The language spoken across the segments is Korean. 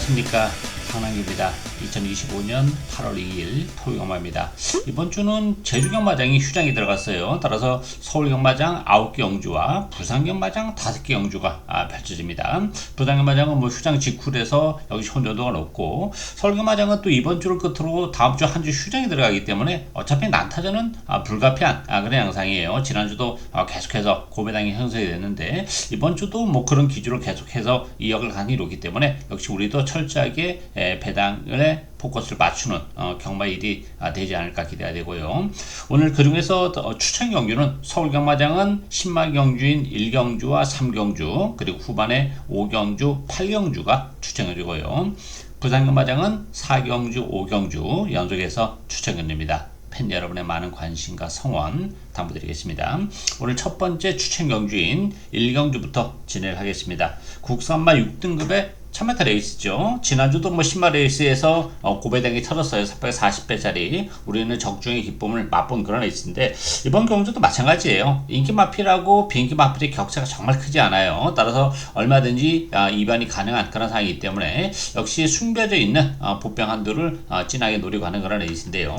안녕하십니까, 상남기입니다. 2025년 8월 2일 토요경마입니다. 이번 주는 제주경마장이 휴장이 들어갔어요. 따라서 서울경마장 9개 경주와 부산경마장 5개 경주가 펼쳐집니다. 부산경마장은 휴장 직후라서 여기서 혼돈도가 높고, 서울경마장은 또 이번 주를 끝으로 다음 주 한 주 휴장이 들어가기 때문에 어차피 난타전은 불가피한 그런 양상이에요. 지난주도 계속해서 고배당이 형성이 됐는데, 이번 주도 그런 기준으로 계속해서 이어갈 가능성이 높기 때문에 역시 우리도 철저하게 배당을 포커스를 맞추는 경마일이 되지 않을까 기대가 되고요. 오늘 그 중에서 추천 경주는 서울경마장은 10만 경주인 1경주와 3경주, 그리고 후반에 5경주, 8경주가 추천 경주고요. 부산경마장은 4경주, 5경주 연속해서 추천 경주입니다. 팬 여러분의 많은 관심과 성원 당부드리겠습니다. 오늘 첫 번째 추천 경주인 1경주부터 진행을 하겠습니다. 국산마 6등급의 1000m 레이스죠. 지난주도 10마 레이스에서 고배당이 터졌어요. 440배짜리. 우리는 적중의 기쁨을 맛본 그런 레이스인데, 이번 경주도 마찬가지예요. 인기 마필하고 비인기 마필의 격차가 정말 크지 않아요. 따라서 얼마든지 입안이 가능한 그런 상황이기 때문에 역시 숨겨져 있는 보병 한도를 진하게 노리고 하는 그런 레이스인데요.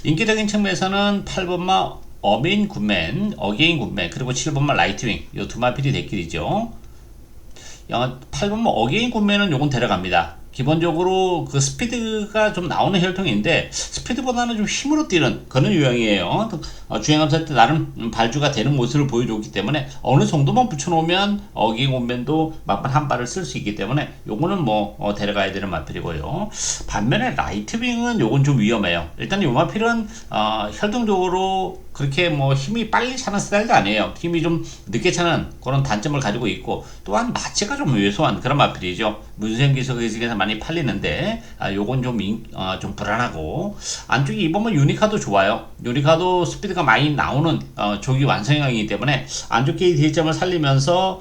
인기적인 측면에서는 8번마 어메인 굿맨, 어게인 굿맨, 그리고 7번마 라이트윙, 이 두 마필이 대길이죠. 8번마 어게인 굿맨은 요건 데려갑니다. 기본적으로 그 스피드가 좀 나오는 혈통인데, 스피드보다는 좀 힘으로 뛰는 그런 유형이에요. 주행검사 때 나름 발주가 되는 모습을 보여줬기 때문에 어느 정도만 붙여놓으면 어게인 굿맨도 막판 한 발을 쓸 수 있기 때문에 요거는 데려가야 되는 마필이고요. 반면에 라이트윙은 요건 좀 위험해요. 일단 요 마필은 혈통적으로 그렇게 힘이 빨리 차는 스타일도 아니에요. 힘이 좀 늦게 차는 그런 단점을 가지고 있고, 또한 마체가 좀 왜소한 그런 마필이죠. 문생기석에서 많이 팔리는데 요건 좀 불안하고, 안쪽에 이번만 유니카도 좋아요. 유니카도 스피드가 많이 나오는 조기 완성형이기 때문에 안쪽 게이 D점을 살리면서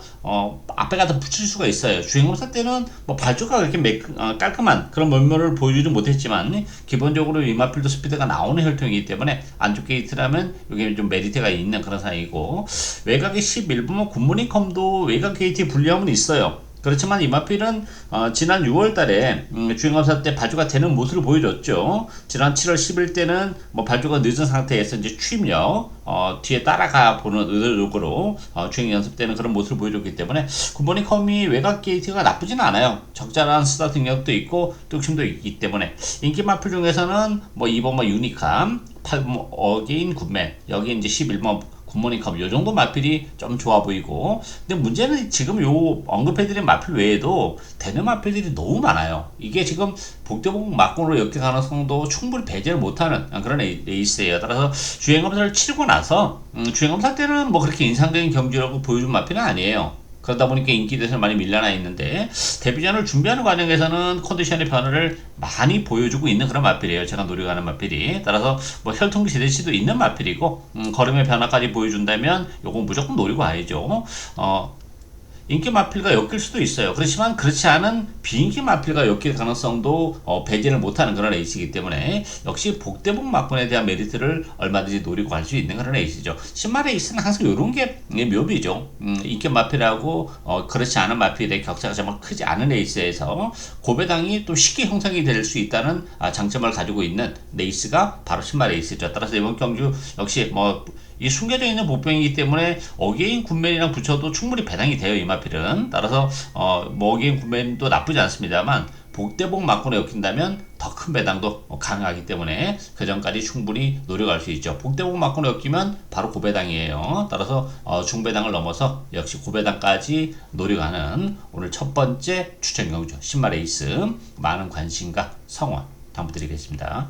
앞에 가다 붙일 수가 있어요. 주행검사 때는 발주가 그렇게 깔끔한 그런 멀멀을 보여주지 못했지만, 기본적으로 이 마필도 스피드가 나오는 혈통이기 때문에 안쪽 게이트라면 이게 좀 메리트가 있는 그런 상황이고, 외곽의 11번만 굿모닝컴도 외곽 게이트에 불리함은 있어요. 그렇지만 이 마필은 지난 6월달에 주행검사 때 발주가 되는 모습을 보여줬죠. 지난 7월 10일 때는 발주가 늦은 상태에서 이제 추임력 뒤에 따라가 보는 의도적으로 주행 연습 때는 그런 모습을 보여줬기 때문에 굿모닝컴이 외곽 게이트가 나쁘지는 않아요. 적절한 스타트 능력도 있고 뚝심도 있기 때문에 인기 마필 중에서는 2번마 유니캄, 8번 어게인 굿맨, 여기 이제 11번 굿모닝컴, 요 정도 마필이 좀 좋아 보이고, 근데 문제는 지금 요 언급해드린 마필 외에도 되는 마필들이 너무 많아요. 이게 지금 복대복 막군으로 엮일 가능성도 충분히 배제를 못하는 그런 레이스예요. 따라서 주행검사를 치르고 나서 주행검사 때는 그렇게 인상적인 경주라고 보여준 마필은 아니에요. 그러다 보니까 인기 대에서 많이 밀려나 있는데, 데뷔전을 준비하는 과정에서는 컨디션의 변화를 많이 보여주고 있는 그런 마필이에요. 제가 노력하는 마필이. 따라서 혈통 지대치도 있는 마필이고, 걸음의 변화까지 보여준다면 요건 무조건 노리고 가야죠. 인기 마필과 엮일 수도 있어요. 그렇지만 그렇지 않은 비인기 마필과 엮일 가능성도 배제를 못하는 그런 레이스이기 때문에 역시 복대복 막군에 대한 메리트를 얼마든지 노리고 갈 수 있는 그런 레이스죠. 10마 레이스는 항상 이런 게 묘비죠. 인기 마필하고 그렇지 않은 마필의 격차가 정말 크지 않은 레이스에서 고배당이 또 쉽게 형성이 될 수 있다는 장점을 가지고 있는 레이스가 바로 10마 레이스죠. 따라서 이번 경주 역시 이 숨겨져 있는 보병이기 때문에 어게인 굿맨이랑 붙여도 충분히 배당이 돼요, 이 마필은. 따라서 어게인 굿맨도 나쁘지 않습니다만, 복대복 막군에 엮인다면 더 큰 배당도 가능하기 때문에 그 전까지 충분히 노려갈 수 있죠. 복대복 막군에 엮이면 바로 고배당이에요. 따라서 중배당을 넘어서 역시 고배당까지 노려가는 오늘 첫 번째 추천 경주 10마 레이스, 많은 관심과 성원 당부드리겠습니다.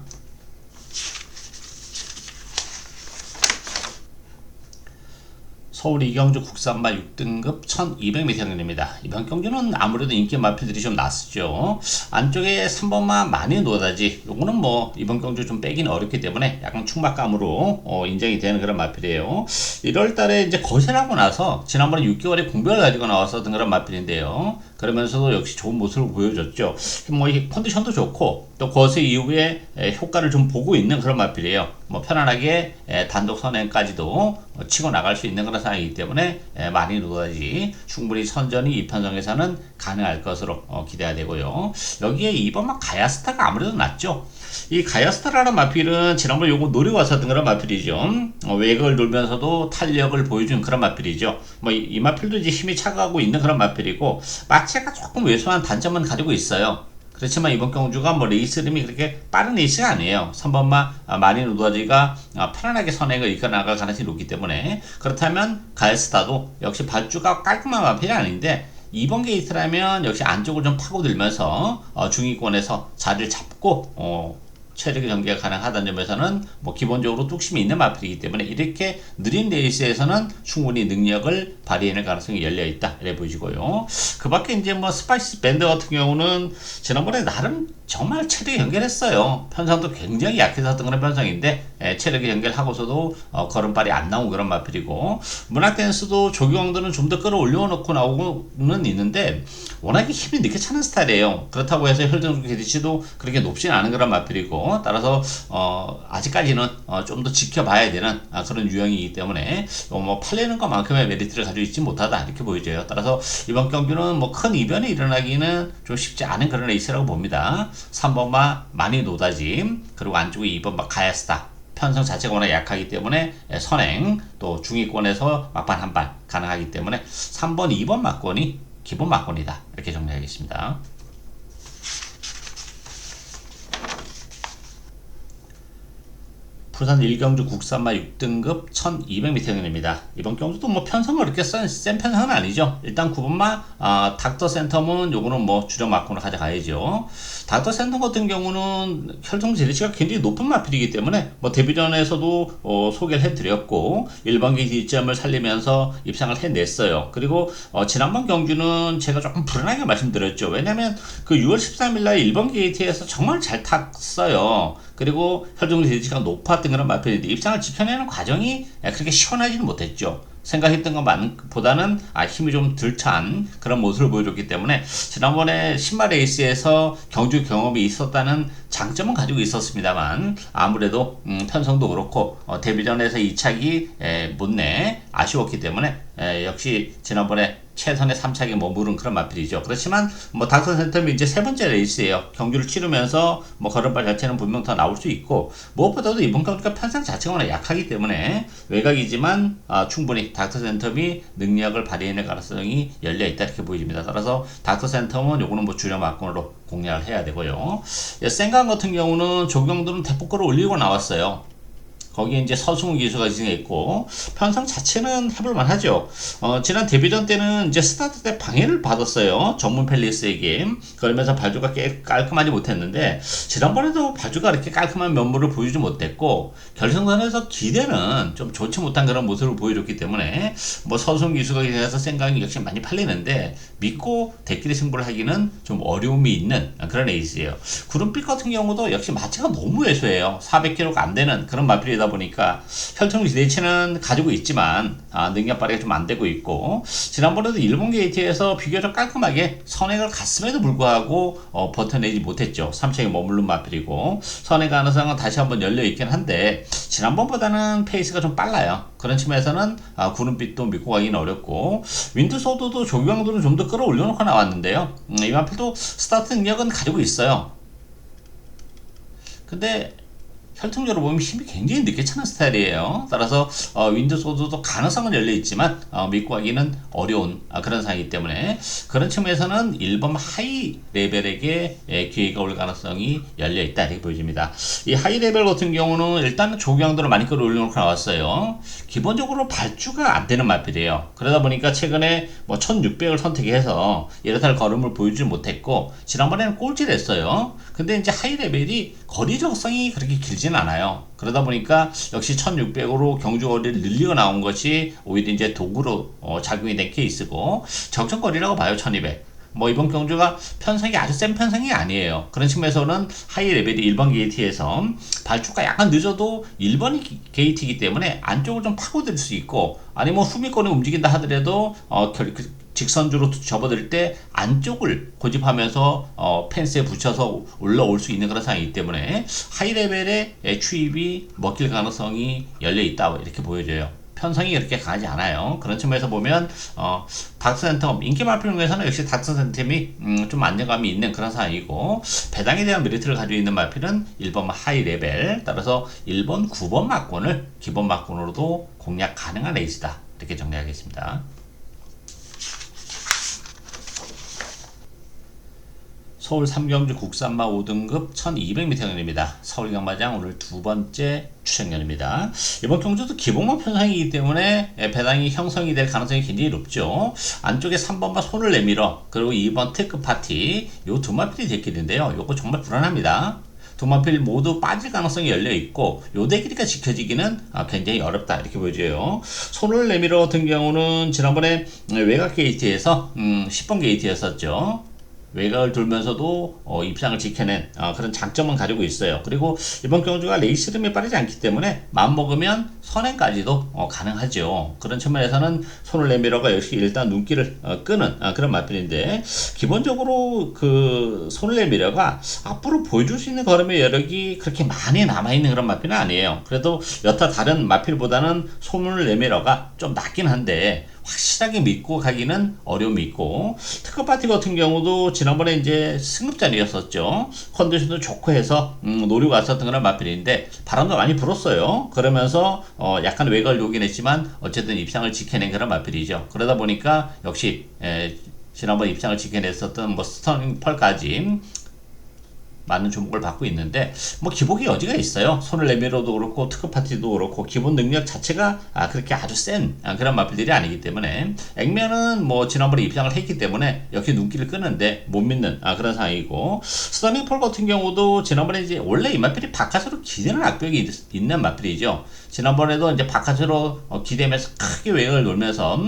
서울 이경주 국산마 6등급 1200m 경주입니다. 이번 경주는 아무래도 인기 마필들이 좀 낫죠. 안쪽에 3번마 많이 노다지, 요거는 이번 경주 좀 빼기는 어렵기 때문에 약간 충막감으로 인정이 되는 그런 마필이에요. 1월달에 이제 거세하고 나서 지난번에 6개월에 공백을 가지고 나왔었던 그런 마필인데요. 그러면서도 역시 좋은 모습을 보여줬죠. 뭐 이 컨디션도 좋고 또 거세 이후에 효과를 좀 보고 있는 그런 마필이에요. 뭐 편안하게 단독 선행까지도 치고 나갈 수 있는 그런 상황이기 때문에 많이 노다지 충분히 선전이 이 편성에서는 가능할 것으로 기대가 되고요. 여기에 2번 가야스타가 아무래도 낫죠. 이 가야스타라는 마필은 지난번에 요거 노리고 왔었던 그런 마필이죠. 외곽을 돌면서도 탄력을 보여주는 그런 마필이죠. 뭐 이 마필도 이제 힘이 차가고 있는 그런 마필이고 마체가 조금 왜소한 단점은 가지고 있어요. 그렇지만 이번 경주가 뭐 레이스 흐름이 그렇게 빠른 레이스가 아니에요. 3번마 마린 우드와지가 편안하게 선행을 이끌어나갈 가능성이 높기 때문에 그렇다면 가야스타도 역시 발주가 깔끔한 마필이 아닌데 이번 게이트라면 역시 안쪽을 좀 파고들면서 중위권에서 자리를 잡고 체력의 전개가 가능하다는 점에서는 뭐 기본적으로 뚝심이 있는 마필이기 때문에 이렇게 느린 레이스에서는 충분히 능력을 발휘해낼 가능성이 열려있다 이래 보이시고요. 그 밖에 이제 뭐 스파이스 밴드 같은 경우는 지난번에 나름 정말 체력이 연결했어요. 편성도 굉장히 약해졌던 그런 편성인데 체력이 연결하고서도 걸음발이 안 나온 그런 마필이고 문학 댄스도 조경들은 좀 더 끌어올려 놓고 나오고는 있는데 워낙에 힘이 늦게 차는 스타일이에요. 그렇다고 해서 혈전술 기대치도 그렇게 높지는 않은 그런 마필이고 따라서 아직까지는 좀 더 지켜봐야 되는 그런 유형이기 때문에 뭐 팔리는 것만큼의 메리트를 가지고 있지 못하다 이렇게 보여져요. 따라서 이번 경기는 뭐 큰 이변이 일어나기는 좀 쉽지 않은 그런 레이스라고 봅니다. 3번마 많이 노다짐 그리고 안쪽에 2번마 가야스타 편성 자체가 워낙 약하기 때문에 선행 또 중위권에서 막판 한발 가능하기 때문에 3번 2번 막권이 기본 막권이다 이렇게 정리하겠습니다. 부산 1경주 국산마 6등급 1200m 경입니다. 이번 경주도 뭐 편성을 그렇게 센 편성은 아니죠. 일단 9번마 닥터 센텀은 요거는 뭐 주력 마크로 가져가야죠. 닥터 센텀 같은 경우는 혈통 제리치가 굉장히 높은 마필이기 때문에 뭐 데뷔전에서도 소개를 해드렸고 1번기 뒷점을 살리면서 입상을 해냈어요. 그리고 지난번 경주는 제가 조금 불안하게 말씀드렸죠. 왜냐면 그 6월 13일날 1번 게이트에서 정말 잘 탔어요. 그리고 혈중 제지가 높았던 그런 마필인데 입상을 지켜내는 과정이 그렇게 시원하지는 못했죠. 생각했던 것보다는 힘이 좀 덜 찬 그런 모습을 보여줬기 때문에 지난번에 신마 레이스에서 경주 경험이 있었다는 장점은 가지고 있었습니다만 아무래도 편성도 그렇고 데뷔전에서 2착이 못내 아쉬웠기 때문에 역시 지난번에 최선의 3착에 머무른 그런 마필이죠. 그렇지만 뭐 닥터 센텀이 이제 세 번째 레이스예요. 경주를 치르면서 뭐 걸음발 자체는 분명 더 나올 수 있고 무엇보다도 이번 경주가 편성 자체가 워낙 약하기 때문에 외곽이지만 충분히 닥터 센텀이 능력을 발휘해낼 가능성이 열려있다 이렇게 보입니다. 따라서 닥터 센텀은 요거는 뭐 주력 막권으로 공략을 해야 되고요. 생강 같은 경우는 조경들은 대폭 끌어올리고 나왔어요. 거기에 이제 서승우 기수가 지정했고 편성 자체는 해볼만 하죠. 지난 데뷔전 때는 이제 스타트 때 방해를 받았어요. 전문 펠리스에게. 그러면서 발주가 깔끔하지 못했는데 지난번에도 발주가 이렇게 깔끔한 면모를 보여주지 못했고 결승선에서 기대는 좀 좋지 못한 그런 모습을 보여줬기 때문에 뭐 서승우 기수가 기대해서 생각이 역시 많이 팔리는데 믿고 대끼리 승부를 하기는 좀 어려움이 있는 그런 에이스예요. 구름빛 같은 경우도 역시 마체가 너무 왜소해요. 400kg가 안 되는 그런 마필이다 보니까 혈통 기대치는 가지고 있지만 능력 발휘가 좀 안 되고 있고 지난번에도 일본 게이트에서 비교적 깔끔하게 선행을 갔음에도 불구하고 버텨내지 못했죠. 3층에 머무른 마필이고 선행 가능성은 다시 한번 열려 있긴 한데 지난번보다는 페이스가 좀 빨라요. 그런 측면에서는 구름빛도 믿고 가기는 어렵고 윈드소드도 조경도는 좀 더 끌어올려 놓고 나왔는데요. 이 마필도 스타트 능력은 가지고 있어요. 근데 혈통적으로 보면 힘이 굉장히 늦게 차는 스타일이에요. 따라서 윈드소드도 가능성은 열려있지만 믿고 하기는 어려운 그런 상황이기 때문에 그런 측면에서는 1번 하이 레벨에게 기회가 올 가능성이 열려있다 이렇게 보여집니다. 이 하이 레벨 같은 경우는 일단 조경도를 많이 끌어올려놓고 나왔어요. 기본적으로 발주가 안 되는 마필이에요. 그러다 보니까 최근에 뭐 1600을 선택해서 이렇다 걸음을 보여주지 못했고 지난번에는 꼴찌를 했어요. 근데 이제 하이 레벨이 거리 적성이 그렇게 길지는 않아요. 그러다 보니까 역시 1600으로 경주 거리를 늘리고 나온 것이 오히려 이제 도구로 작용이 된 케이스고 적정거리라고 봐요. 1200. 뭐 이번 경주가 편성이 아주 센 편성이 아니에요. 그런 측면에서는 하이 레벨이 1번 게이트에서 발주가 약간 늦어도 1번 게이트이기 때문에 안쪽을 좀 파고들 수 있고, 아니면 후미권이 움직인다 하더라도 직선주로 접어들 때 안쪽을 고집하면서 펜스에 붙여서 올라올 수 있는 그런 상황이기 때문에 하이 레벨의 추입이 먹힐 가능성이 열려 있다, 이렇게 보여져요. 편성이 그렇게 강하지 않아요. 그런 측면에서 보면 닥터센텀 인기 마필 중에서는 역시 닥터센텀이 좀 안정감이 있는 그런 상황이고, 배당에 대한 메리트를 가지고 있는 마필은 1번 하이 레벨, 따라서 1번 9번 막권을 기본 막권으로도 공략 가능한 레이스다, 이렇게 정리하겠습니다. 서울 3경주 국산마 5등급 1200m입니다. 서울경마장 오늘 두 번째 추천년입니다. 이번 경주도 기본만 편성이기 때문에 배당이 형성이 될 가능성이 굉장히 높죠. 안쪽에 3번마 손을 내밀어, 그리고 2번 테크 파티, 요 두 마필이 됐겠는데요. 요거 정말 불안합니다. 두 마필 모두 빠질 가능성이 열려 있고, 요 대길이가 지켜지기는 굉장히 어렵다, 이렇게 보여져요. 손을 내밀어 같은 경우는 지난번에 외곽 게이트에서 10번 게이트였었죠. 외곽을 돌면서도 입상을 지켜낸 그런 장점은 가지고 있어요. 그리고 이번 경주가 레이스 흐름이 빠르지 않기 때문에 마음먹으면 선행까지도 가능하죠. 그런 측면에서는 손을 내밀어가 역시 일단 눈길을 끄는 그런 마필인데, 기본적으로 그 손을 내밀어가 앞으로 보여줄 수 있는 걸음의 여력이 그렇게 많이 남아있는 그런 마필은 아니에요. 그래도 여타 다른 마필보다는 손을 내밀어가 좀 낮긴 한데 확실하게 믿고 가기는 어려움이 있고, 특급 파티 같은 경우도 지난번에 이제 승급전이었었죠. 컨디션도 좋고 해서 노리고 왔었던 그런 마필인데 바람도 많이 불었어요. 그러면서 약간 외곽을 요긴 했지만 어쨌든 입상을 지켜낸 그런 마필이죠. 그러다 보니까 역시 지난번 입상을 지켜냈었던 뭐 스터닝 펄까지 많은 주목을 받고 있는데, 뭐 기복이 여지가 있어요. 손을 내밀어도 그렇고 특급 파티도 그렇고 기본 능력 자체가 그렇게 아주 센 그런 마필들이 아니기 때문에, 액면은 뭐 지난번에 입장을 했기 때문에 역시 눈길을 끄는데 못 믿는 그런 상황이고, 스터닝 펄 같은 경우도 지난번에 이제 원래 이 마필이 바깥으로 기대는 악벽이 있는 마필이죠. 지난번에도 이제 바깥으로 기대면서 크게 외곽을 놀면서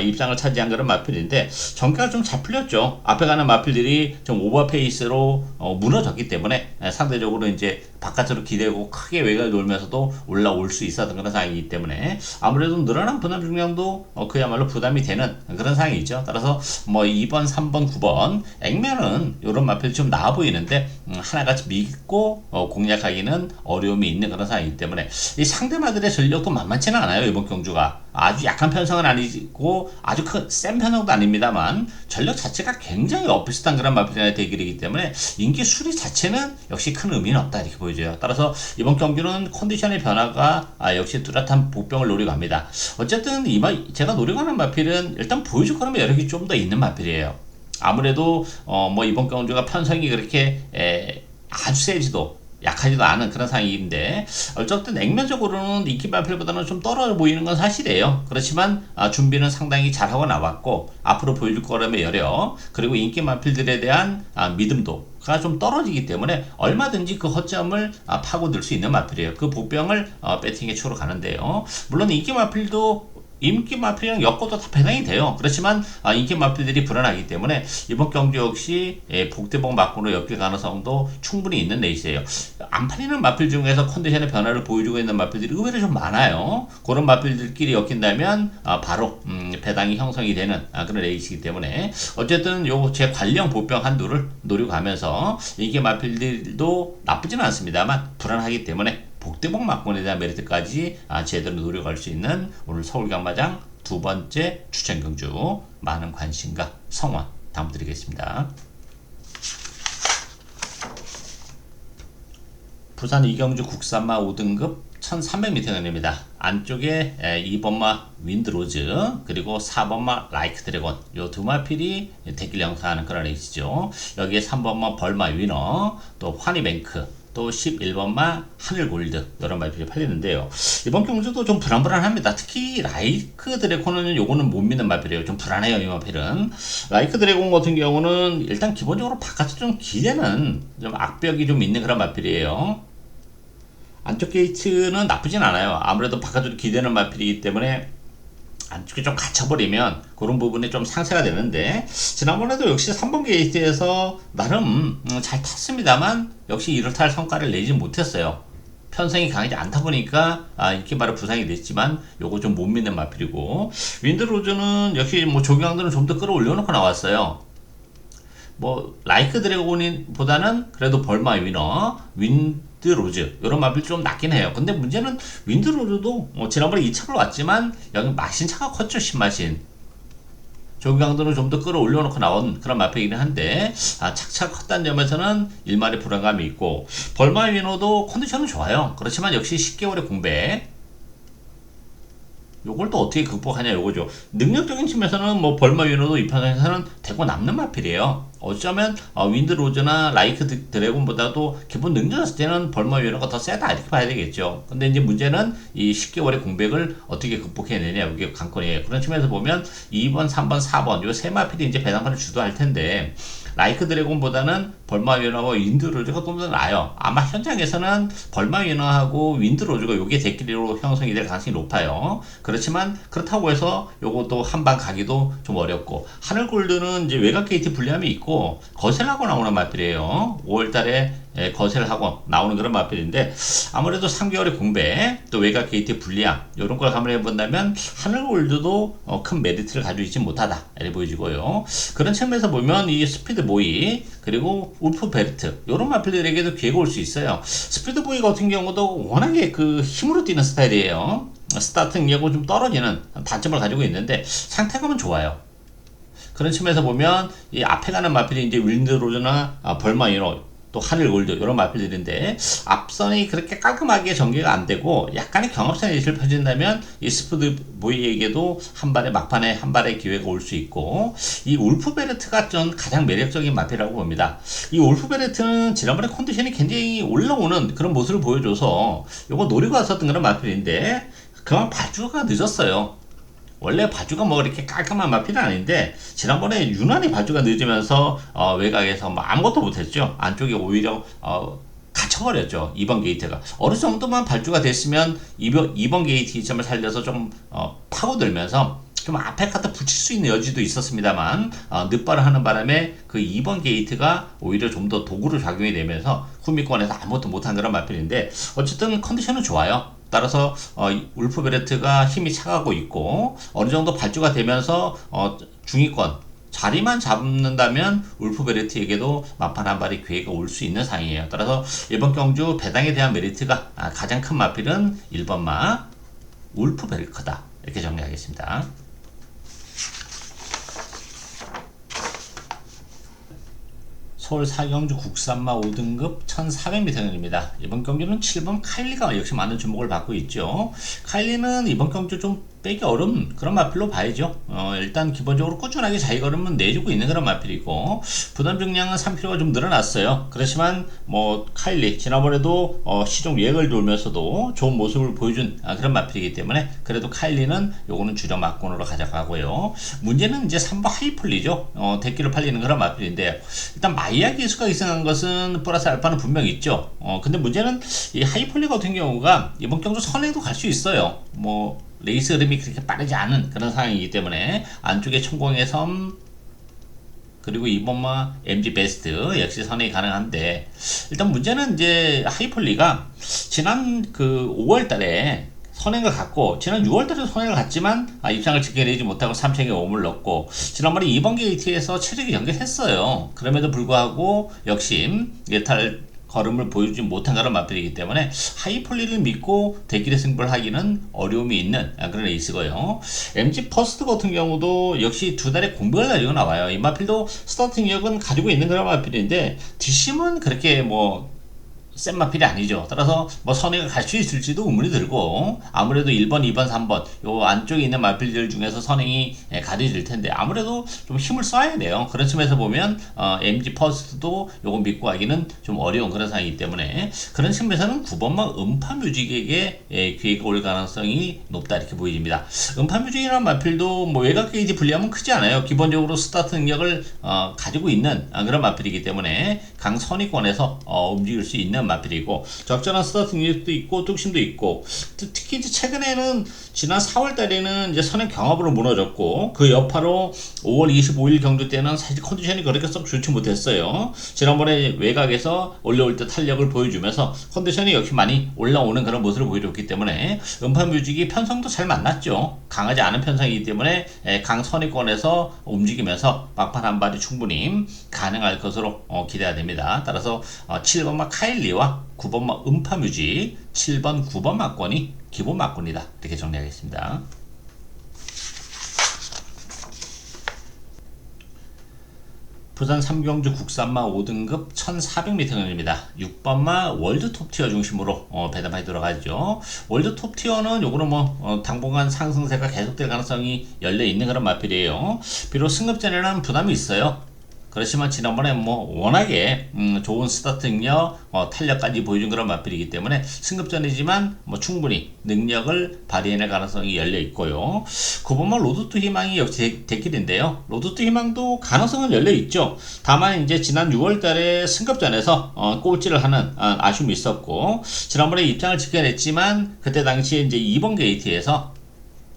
입장을 차지한 그런 마필인데, 전개가 좀 잘 풀렸죠. 앞에 가는 마필들이 좀 오버 페이스로 무너졌기 때문에 상대적으로 이제 바깥으로 기대고 크게 외곽을 놀면서도 올라올 수 있었던 그런 상황이기 때문에 아무래도 늘어난 분할 중량도 그야말로 부담이 되는 그런 상황이죠. 따라서 뭐 2번, 3번, 9번 액면은 이런 마필이 좀 나아 보이는데 하나같이 믿고 공략하기는 어려움이 있는 그런 상황이기 때문에 이 상대마들의 전력도 만만치는 않아요. 이번 경주가 아주 약한 편성은 아니고 아주 센 편성도 아닙니다만 전력 자체가 굉장히 엇비슷한 그런 마필의 대결이기 때문에 인기 수리 자체는 역시 큰 의미는 없다, 이렇게 보여져요. 따라서 이번 경기는 컨디션의 변화가 역시 뚜렷한 복병을 노리고 합니다. 어쨌든 제가 노리고 하는 마필은 일단 보여줄 거라면 여력이 좀 더 있는 마필이에요. 아무래도 뭐 이번 경주가 편성이 그렇게 아주 세지도 약하지도 않은 그런 상황인데, 어쨌든 액면적으로는 인기 마필보다는 좀 떨어져 보이는 건 사실이에요. 그렇지만 준비는 상당히 잘하고 나왔고, 앞으로 보여줄 거라면 여력, 그리고 인기 마필들에 대한 믿음도가 좀 떨어지기 때문에 얼마든지 그 허점을 파고들 수 있는 마필이에요. 그 복병을 배팅의 추로 가는데요. 물론 인기 마필이랑 엮어도 다 배당이 돼요. 그렇지만 인기 마필들이 불안하기 때문에 이번 경주 역시 복대복 막고로 엮일 가능성도 충분히 있는 레이스예요. 안 팔리는 마필 중에서 컨디션의 변화를 보여주고 있는 마필들이 의외로 좀 많아요. 그런 마필들끼리 엮인다면 바로 배당이 형성이 되는 그런 레이스이기 때문에, 어쨌든 요 제 관련 복병 한두를 노리고 가면서 인기 마필들도 나쁘지는 않습니다만 불안하기 때문에 복대복 막권에 대한 메리트까지 제대로 노려갈 수 있는 오늘 서울경마장 두 번째 추천 경주, 많은 관심과 성원 당부드리겠습니다. 부산 이경주 국산마 5등급 1300m입니다. 안쪽에 2번마 윈드로즈, 그리고 4번마 라이크 드래곤, 요 두 마필이 대길 형성하는 그런 레이스죠. 여기에 3번마 벌마 위너, 또 환희뱅크, 또 11번마 하늘골드, 이런 마필이 팔리는데요. 이번 경주도 좀 불안불안합니다. 특히 라이크 드래곤은 요거는 못 믿는 마필이에요. 좀 불안해요, 이 마필은. 라이크 드래곤 같은 경우는 일단 기본적으로 바깥에 좀 기대는 좀 악벽이 좀 있는 그런 마필이에요. 안쪽 게이트는 나쁘진 않아요. 아무래도 바깥으로 기대는 마필이기 때문에 안쪽에 좀 갇혀버리면 그런 부분이 좀 상쇄가 되는데, 지난번에도 역시 3번 게이트에서 나름 잘 탔습니다만 역시 이렇다 할 성과를 내지 못했어요. 편성이 강하지 않다 보니까 이렇게 바로 부상이 됐지만 요거 좀 못 믿는 마필이고, 윈드로즈는 역시 뭐 조경들은 좀 더 끌어올려놓고 나왔어요. 뭐 라이크 드래곤보다는 그래도 벌마 위너, 윈드로즈 이런 마필 좀 낫긴 해요. 근데 문제는 윈드로즈도 지난번에 2차로 왔지만 여기 마신 차가 컸죠. 신마신 조경강도는 좀 더 끌어올려놓고 나온 그런 마필이긴 한데, 착착 컸다는 점에서는 일말의 불안감이 있고, 벌마 위너도 컨디션은 좋아요. 그렇지만 역시 10개월의 공백, 요걸 또 어떻게 극복하냐 요거죠. 능력적인 측면에서는 뭐 벌마 위너도 이 편에서는 대고 남는 마필이에요. 어쩌면 윈드로즈나 라이크 드래곤보다도 기본 능력했을 때는 벌마 위너가 더 세다 이렇게 봐야 되겠죠. 근데 이제 문제는 이 10개월의 공백을 어떻게 극복해내냐 이게 관건이에요. 그런 측면에서 보면 2번, 3번, 4번 요 세 마필이 이제 배당판을 주도할 텐데, 라이크 드래곤보다는 벌마 위너와 윈드로즈가 좀 더 나아요. 아마 현장에서는 벌마 위너하고 윈드로즈가 요게 대끼리로 형성이 될 가능성이 높아요. 그렇지만 그렇다고 해서 요것도 한방 가기도 좀 어렵고, 하늘 골드는 이제 외곽 게이트 불리함이 있고 거셀하고 나오는 마필이에요. 5월달에 거셀하고 나오는 그런 마필인데, 아무래도 3개월의 공백 또 외곽 게이트 불리함 이런 걸 감안해 본다면 하늘 골드도 큰 메리트를 가지고 있지 못하다 이렇게 보여지고요. 그런 측면에서 보면 이 스피드 보이 그리고 울프 베르트 이런 마필들에게도 기회가 올 수 있어요. 스피드 보이 같은 경우도 워낙에 그 힘으로 뛰는 스타일이에요. 스타트 능력은 좀 떨어지는 단점을 가지고 있는데 상태감은 좋아요. 그런 측면에서 보면 이 앞에 가는 마필이 이제 윈드로즈나 벌마 위너 또 하늘 골드 이런 마필들인데, 앞선이 그렇게 깔끔하게 전개가 안 되고 약간의 경합선이 펼쳐진다면 이 스피드 보이에게도 한 발의 막판에 한 발의 기회가 올 수 있고, 이 울프 베르트가 전 가장 매력적인 마필이라고 봅니다. 이 울프 베르트는 지난번에 컨디션이 굉장히 올라오는 그런 모습을 보여줘서 요거 노리고 왔었던 그런 마필인데, 그만 발주가 늦었어요. 원래 바주가 뭐 이렇게 깔끔한 마필은 아닌데, 지난번에 유난히 바주가 늦으면서 외곽에서 뭐 아무것도 못했죠. 안쪽에 오히려 갇혀버렸죠. 2번 게이트가 어느 정도만 발주가 됐으면 2번 게이트 기점을 살려서 좀 파고들면서 좀 앞에 갖다 붙일 수 있는 여지도 있었습니다만, 늦발을 하는 바람에 그 2번 게이트가 오히려 좀 더 도구로 작용이 되면서 후미권에서 아무것도 못한 그런 마필인데, 어쨌든 컨디션은 좋아요. 따라서 울프 베르트가 힘이 차가고 있고 어느 정도 발주가 되면서 중위권 자리만 잡는다면 울프 베르트에게도 막판 한 발의 기회가 올 수 있는 상황이에요. 따라서 이번 경주 배당에 대한 메리트가 가장 큰 마필은 1번마 울프 베르트다 이렇게 정리하겠습니다. 서울 사경주 국산마 5등급 1400m입니다. 이번 경주는 7번 카일리가 역시 많은 주목을 받고 있죠. 카일리는 이번 경주 좀 빼기 어려운 그런 마필로 봐야죠. 일단 기본적으로 꾸준하게 자기 걸음은 내주고 있는 그런 마필이고, 부담 중량은 3kg가 좀 늘어났어요. 그렇지만 뭐 카일리 지난번에도 시종 예약을 돌면서도 좋은 모습을 보여준 그런 마필이기 때문에 그래도 카일리는 요거는 주력 막권으로 가져가고요. 문제는 이제 3번 하이폴리죠. 대기로 팔리는 그런 마필인데, 일단 마이야 기수가 이상한 것은 플러스 알파는 분명히 있죠. 근데 문제는 이 하이폴리 같은 경우가 이번 경주 선행도 갈 수 있어요. 뭐 레이스 흐름이 그렇게 빠르지 않은 그런 상황이기 때문에 안쪽에 천공의 섬 그리고 이번마 MG 베스트 역시 선행이 가능한데, 일단 문제는 이제 하이폴리가 지난 그 5월달에 선행을 갔고, 지난 6월달에 선행을 갔지만 입상을 지켜내지 못하고 3책에 오물 넣고, 지난번에 2번 게이트에서 최적이 연결했어요. 그럼에도 불구하고 역시 예탈 걸음을 보여주지 못한 그런 마필이기 때문에 하이폴리를 믿고 대길의 승부를 하기는 어려움이 있는 그런 레이스고요. MG 퍼스트 같은 경우도 역시 두 달의 공백을 가지고 나와요. 이 마필도 스타팅력은 가지고 있는 그런 마필인데 뒷심은 그렇게 뭐 센 마필이 아니죠. 따라서 뭐 선행을 갈 수 있을지도 의문이 들고, 아무래도 1번, 2번, 3번 요 안쪽에 있는 마필들 중에서 선행이 가려질 텐데 아무래도 좀 힘을 써야 돼요. 그런 측면에서 보면 MG 퍼스트도 요거 믿고 하기는 좀 어려운 그런 상황이기 때문에, 그런 측면에서는 9번만 음파뮤직에게 기회가 올 가능성이 높다 이렇게 보입니다. 음파뮤직이라는 마필도 뭐 외곽 게이지 불리함은 크지 않아요. 기본적으로 스타트 능력을 가지고 있는 그런 마필이기 때문에 강선위권에서 움직일 수 있는 마필이고 적절한 스타트 능력도 있고 뚝심도 있고 특히 이제 최근에는 지난 4월 달에는 이제 선행 경합으로 무너졌고 그 여파로 5월 25일 경주 때는 사실 컨디션이 그렇게 썩 좋지 못했어요. 지난번에 외곽에서 올라올 때 탄력을 보여주면서 컨디션이 역시 많이 올라오는 그런 모습을 보여줬기 때문에 음파뮤직이 편성도 잘 만났죠. 강하지 않은 편성이기 때문에 강선위권에서 움직이면서 막판 한 발이 충분히 가능할 것으로 기대가 됩니다. 따라서 7번마 카일리와 9번마 음파뮤직, 7번, 9번 막권이 기본 막권이다. 이렇게 정리하겠습니다. 부산 3경주 국산마 5등급 1400m입니다. 6번마 월드 톱티어 중심으로 배당이 들어가죠. 월드 톱티어는 요거는 당분간 상승세가 계속될 가능성이 열려 있는 그런 마필이에요. 비록 승급전에는 부담이 있어요. 그렇지만 지난번에 워낙에 좋은 스타트 능력, 탄력까지 보여준 그런 마필이기 때문에 승급전이지만 충분히 능력을 발휘해낼 가능성이 열려 있고요. 9번만 로드 투 희망이 역시 대길인데요. 로드 투 희망도 가능성은 열려 있죠. 다만 이제 지난 6월달에 승급전에서 꼴찌를 하는 아쉬움이 있었고 지난번에 입장을 지켜냈지만 그때 당시에 이제 2번 게이트에서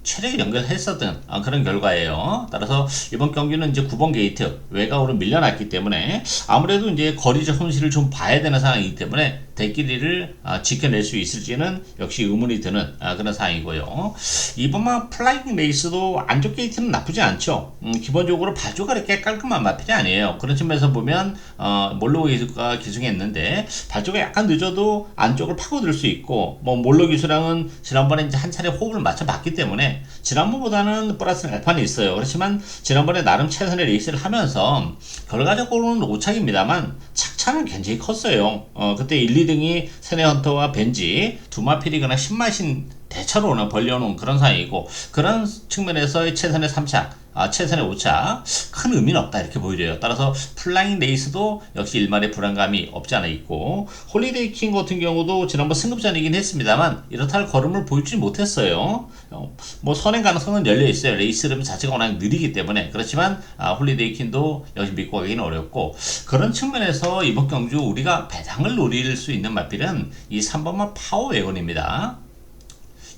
체력이 연결했었던 그런 결과예요. 따라서 이번 경기는 이제 9번 게이트 외곽으로 밀려났기 때문에 아무래도 이제 거리적 손실을 좀 봐야 되는 상황이기 때문에 대끼리를 지켜낼 수 있을지는 역시 의문이 드는 그런 상황이고요. 이번만 플라잉 레이스도 안쪽 게이트는 나쁘지 않죠. 기본적으로 발조가 이렇게 깔끔한 마필이 아니에요. 그런 측면에서 보면 몰로 기수가 기승했는데 발조가 약간 늦어도 안쪽을 파고들 수 있고 몰로 기수랑은 지난번에 이제 한 차례 호흡을 맞춰봤기 때문에 지난번보다는 플러스 알판이 있어요. 그렇지만 지난번에 나름 최선의 레이스를 하면서 결과적으로는 오착입니다만 착차는 굉장히 컸어요. 그때 1, 2등이 세네헌터와 벤지 두 마필이거나 10마신 대차로 벌려놓은 그런 상황이고 그런 측면에서의 최선의 3차 최선의 5차 큰 의미는 없다 이렇게 보여져요. 따라서 플라잉 레이스도 역시 일말의 불안감이 없지 않아 있고 홀리데이 킹 같은 경우도 지난번 승급전이긴 했습니다만 이렇다 할 걸음을 보여주지 못했어요. 선행 가능성은 열려 있어요. 레이스 흐름 자체가 워낙 느리기 때문에. 그렇지만 홀리데이 킹도 역시 믿고 가기는 어렵고 그런 측면에서 이번 경주 우리가 배당을 노릴 수 있는 마필은 이 3번만 파워 웨건입니다.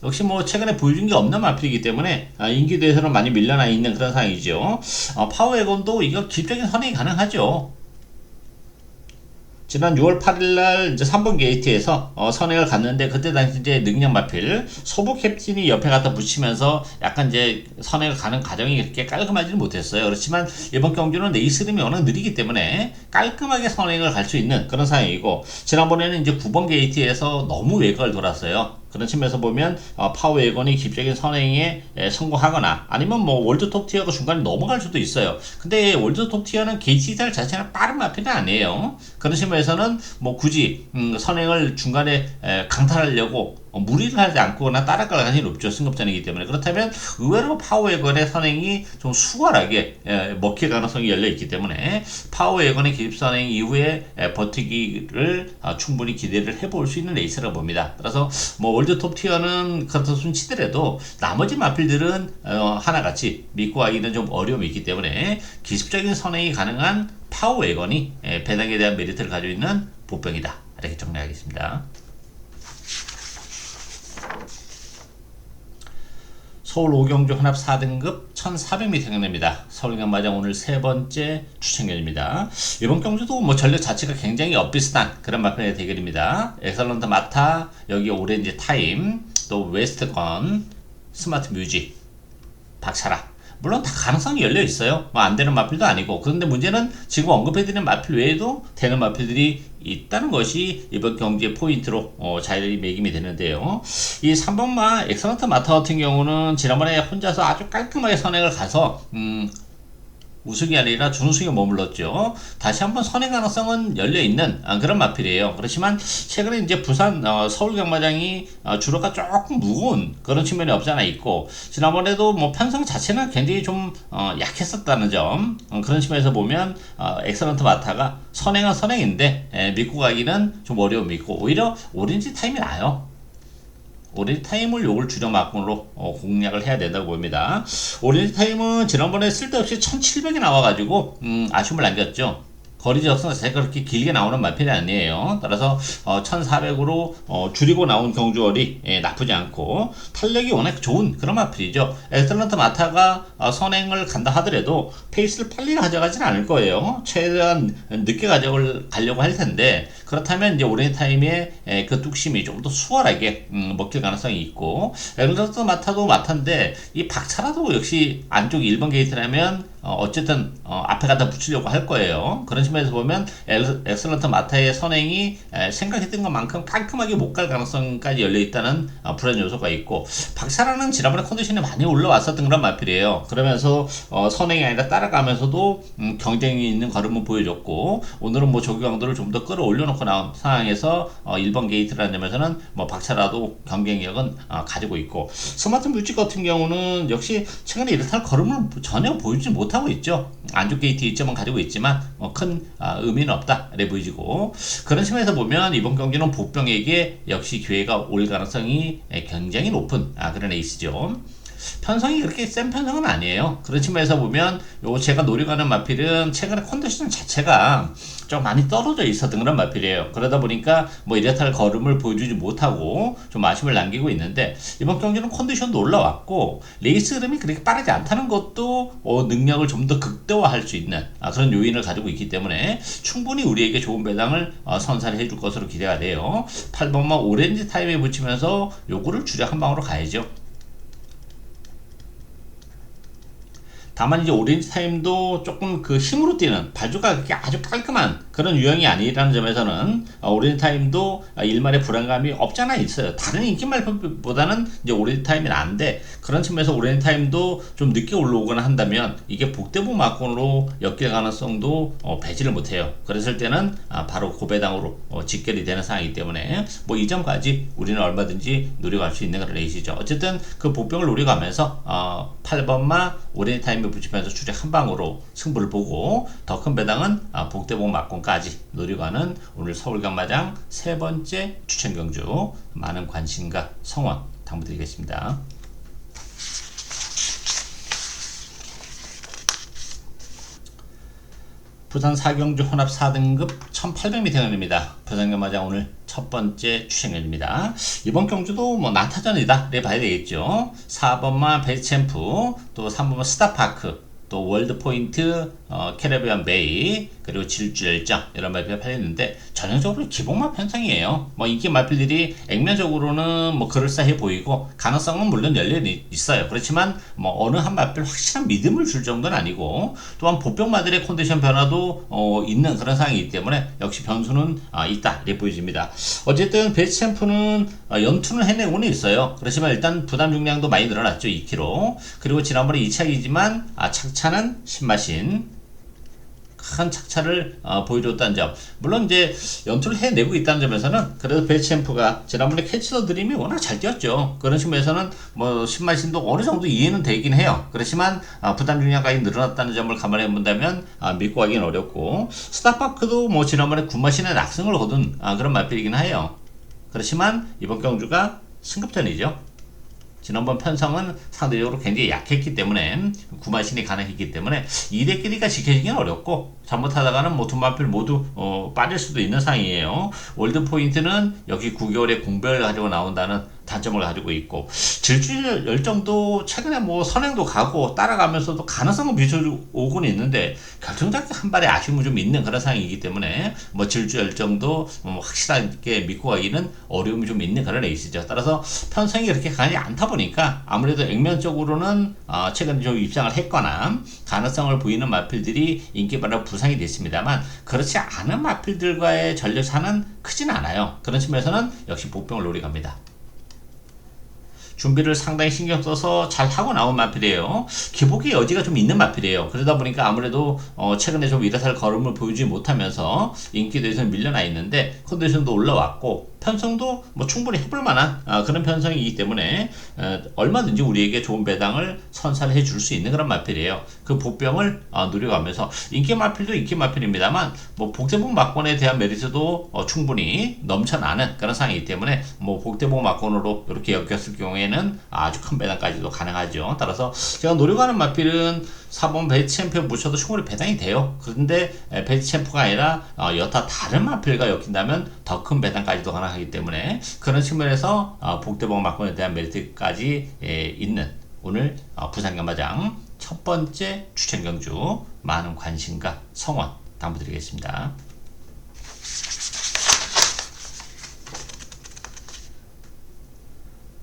역시 최근에 보여준 게 없는 마필이기 때문에 인기도에서는 많이 밀려나 있는 그런 상황이죠. 파워웨건도 이거 기술적인 선행이 가능하죠. 지난 6월 8일날 이제 3번 게이트에서 선행을 갔는데 그때 당시 이제 능력 마필 소부 캡틴이 옆에 갖다 붙이면서 약간 이제 선행을 가는 과정이 그렇게 깔끔하지는 못했어요. 그렇지만 이번 경주는 레이스 흐름이 워낙 느리기 때문에 깔끔하게 선행을 갈 수 있는 그런 상황이고 지난번에는 이제 9번 게이트에서 너무 외곽을 돌았어요. 그런 측면에서 보면 파워웨건이 기술적인 선행에 성공하거나 아니면 월드 톱티어가 중간에 넘어갈 수도 있어요. 근데 월드 톱티어는 게이트 이탈 자체는 빠른 마필은 아니에요. 그런 측면에서는 굳이 선행을 중간에 강탈하려고 무리를 하지 않거나 따라갈 가능성이 높죠. 승급전이기 때문에. 그렇다면 의외로 파워웨건의 선행이 좀 수월하게 먹힐 가능성이 열려있기 때문에 파워웨건의 기습선행 이후에 버티기를 충분히 기대를 해볼 수 있는 레이스라고 봅니다. 따라서 월드 톱티어는 그렇다 손치더라도 나머지 마필들은 하나같이 믿고 가기는 좀 어려움이 있기 때문에 기습적인 선행이 가능한 파워웨건이 배당에 대한 메리트를 가지고 있는 보병이다. 이렇게 정리하겠습니다. 서울 5경주 혼합 4등급 1400m 경매입니다. 서울경마장 오늘 세 번째 추천경입니다. 이번 경주도 전력 자체가 굉장히 엇비슷한 그런 마필의 대결입니다. 엑설런트 마타, 여기 오렌지 타임, 또 웨스트건, 스마트 뮤직, 박차라. 물론 다 가능성이 열려 있어요. 안 되는 마필도 아니고. 그런데 문제는 지금 언급해드린 마필 외에도 되는 마필들이 있다는 것이 이번 경기의 포인트로 자리매김이 되는데요. 이 3번마 엑설런트 마타 같은 경우는 지난번에 혼자서 아주 깔끔하게 선행을 가서 우승이 아니라 준우승에 머물렀죠. 다시 한번 선행 가능성은 열려있는 그런 마필이에요. 그렇지만 최근에 이제 부산 서울 경마장이 주로가 조금 무거운 그런 측면이 없지 않아 있고 지난번에도 편성 자체는 굉장히 좀 약했었다는 점 그런 측면에서 보면 엑설런트 마타가 선행은 선행인데 믿고 가기는 좀 어려움이 있고 오히려 오렌지 타임이 나요. 오렌지 타임을 요걸 주력 막군으로 공략을 해야 된다고 봅니다. 오렌지 타임은 지난번에 쓸데없이 1700이 나와가지고 아쉬움을 남겼죠. 거리 적성 자체가 그렇게 길게 나오는 마필이 아니에요. 따라서 1400으로 줄이고 나온 경주월이 나쁘지 않고 탄력이 워낙 좋은 그런 마필이죠. 엑셀런트 마타가 선행을 간다 하더라도 페이스를 빨리 가져가진 않을 거예요. 최대한 늦게 가려고 할 텐데, 그렇다면 이제 오렌지 타임의 그 뚝심이 좀 더 수월하게 먹힐 가능성이 있고, 엑셀런트 마타도 마타인데 이 박차라도 역시 안쪽 1번 게이트라면 어쨌든 앞에 갖다 붙이려고 할 거예요. 그런 측면에서 보면 엑셀런트 마타의 선행이 생각했던 것만큼 깔끔하게 못 갈 가능성까지 열려 있다는 불안 요소가 있고, 박차라는 지난번에 컨디션이 많이 올라왔었던 그런 마필이에요. 그러면서 선행이 아니라 따라가면서도 경쟁이 있는 걸음을 보여줬고, 오늘은 뭐 조기 강도를 좀 더 끌어올려 놓고 나온 상황에서 1번 게이트라는 점에서는 뭐 박차라도 경쟁력은 가지고 있고, 스마트 뮤직 같은 경우는 역시 최근에 이렇다 걸음을 전혀 보여주지 못하고 있죠. 안쪽 게이트 2점은 가지고 있지만 큰 의미는 없다 이래 보이지고, 그런 측면에서 보면 이번 경기는 복병에게 역시 기회가 올 가능성이 굉장히 높은 그런 에이스죠. 편성이 그렇게 센 편성은 아니에요. 그런 측면에서 보면 요 제가 노려가는 마필은 최근에 컨디션 자체가 좀 많이 떨어져 있었던 그런 마필이에요. 그러다 보니까 뭐 이렇다 할 걸음을 보여주지 못하고 좀 아쉬움을 남기고 있는데, 이번 경기는 컨디션도 올라왔고 레이스 흐름이 그렇게 빠르지 않다는 것도 능력을 좀 더 극대화할 수 있는 그런 요인을 가지고 있기 때문에 충분히 우리에게 좋은 배당을 선사를 해줄 것으로 기대가 돼요. 8번만 오렌지 타임에 붙이면서 요거를 주력 한 방으로 가야죠. 다만 이제 오렌지 타임도 조금 그 힘으로 뛰는 발주가 그렇게 아주 깔끔한 그런 유형이 아니라는 점에서는 오렌지 타임도 일말의 불안감이 없잖아 있어요. 다른 인기 말보다는 이제 오렌지 타임이 나은데, 그런 측면에서 오렌지 타임도 좀 늦게 올라오거나 한다면 이게 복대부 막건으로 엮일 가능성도 배제를 못해요. 그랬을 때는 바로 고배당으로 직결이 되는 상황이기 때문에 뭐 이 점까지 우리는 얼마든지 노려갈 수 있는 그런 레이스죠. 어쨌든 그 복병을 노려가면서 8번마 오렌지 타임 붙이면서 주력 한 방으로 승부를 보고, 더 큰 배당은 복대복 막권까지 노려가는 오늘 서울경마장 세 번째 추천 경주, 많은 관심과 성원 당부드리겠습니다. 부산 4경주 혼합 4등급 1800m입니다. 부산경마장 오늘 첫 번째 추천경주입니다. 이번 경주도 뭐 난타전이다 이래 봐야 되겠죠. 4번만 베이챔프, 또 3번만 스타파크, 또 월드포인트, 캐리비안 베이, 그리고 질주열정 이런 말필이 팔렸는데, 전형적으로 기본마 편성이에요. 뭐 인기 말필들이 액면적으로는 뭐 그럴싸해 보이고 가능성은 물론 열려 있어요. 그렇지만 뭐 어느 한 말필 확실한 믿음을 줄 정도는 아니고, 또한 보병마들의 컨디션 변화도 있는 그런 상황이기 때문에 역시 변수는 있다 이렇게 보여집니다. 어쨌든 베이스 챔프는 연투는 해내고는 있어요. 그렇지만 일단 부담 중량도 많이 늘어났죠. 2kg. 그리고 지난번에 2착이지만 착차는 신마신 큰 착차를 보여줬다는 점, 물론 이제 연투를 해내고 있다는 점에서는 그래도 베이챔프가 지난번에 캐치 더 드림이 워낙 잘 뛰었죠. 그런 측면에서는 뭐 신마신도 어느 정도 이해는 되긴 해요. 그렇지만 부담 중량까지 늘어났다는 점을 감안해 본다면 믿고 가기는 어렵고, 스타파크도 뭐 지난번에 군마신의 낙승을 거둔 그런 말필이긴 해요. 그렇지만 이번 경주가 승급전이죠. 지난번 편성은 상대적으로 굉장히 약했기 때문에 구마신이 가능했기 때문에 2대끼리가 지켜지기는 어렵고, 잘못하다가는 뭐 두 마필 모두 빠질 수도 있는 상황이에요. 월드 포인트는 여기 9개월의 공백을 가지고 나온다는 단점을 가지고 있고, 질주 열정도 최근에 뭐 선행도 가고 따라가면서도 가능성은 비춰오고는 있는데 결정적인 한 발의 아쉬움이 좀 있는 그런 상황이기 때문에 뭐 질주 열정도 확실하게 믿고 가기는 어려움이 좀 있는 그런 레이스죠. 따라서 편성이 그렇게 강하지 않다 보니까 아무래도 액면적으로는 최근에 좀 입상을 했거나 가능성을 보이는 마필들이 인기발로 부상이 됐습니다만, 그렇지 않은 마필들과의 전력차는 크진 않아요. 그런 측면에서는 역시 복병을 노려갑니다. 준비를 상당히 신경 써서 잘 하고 나온 마필이에요. 기복의 여지가 좀 있는 마필이에요. 그러다 보니까 아무래도 최근에 좀 이래살 걸음을 보여주지 못하면서 인기도에서 밀려나 있는데 컨디션도 올라왔고, 편성도 뭐 충분히 해볼 만한 그런 편성이기 때문에 얼마든지 우리에게 좋은 배당을 선사를 해줄 수 있는 그런 마필이에요. 그 복병을 누려가면서 인기 마필도 인기 마필입니다만 뭐 복대복 막권에 대한 메리트도 충분히 넘쳐나는 그런 상황이기 때문에 뭐 복대복 막권으로 이렇게 엮였을 경우에는 아주 큰 배당까지도 가능하죠. 따라서 제가 노려가는 마필은 4번 베이트 챔프에 묻혀도 충분히 배당이 돼요. 그런데 베이트 챔프가 아니라 여타 다른 마필과 엮인다면 더 큰 배당까지도 가능하기 때문에 그런 측면에서 복대복 막권에 대한 메리트까지 있는 오늘 부산경마장 첫 번째 추천 경주 많은 관심과 성원 당부드리겠습니다.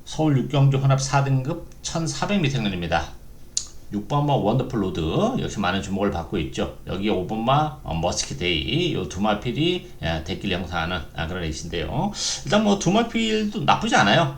서울 6경주 혼합 4등급 1400m 경련입니다. 6번마 원더풀 로드 역시 많은 주목을 받고 있죠. 여기 5번마 머스키데이 이 두 마필이 대길 형성하는 그런 레이스인데요. 일단 뭐 두 마필도 나쁘지 않아요.